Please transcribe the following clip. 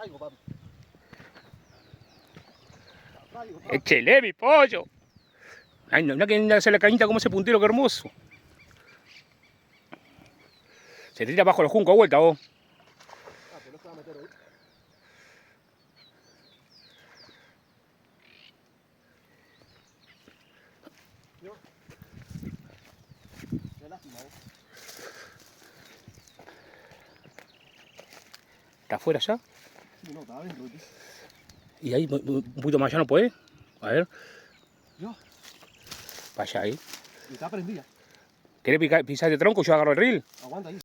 traigo, papi. Échele, mi pollo. Ay, no, mira que hace la cañita como ese puntero, qué hermoso. Se tira bajo los juncos a vuelta, vos. Ah, pero no se va a meter hoy. Yo. Qué lástima, vos. ¿Está afuera ya? Sí, no, está adentro, tío. Y ahí, un poquito más allá no puede. A ver, Yo. para allá ahí. Y está prendida. ¿Querés pisar de tronco? Yo agarro el reel. Aguanta ahí.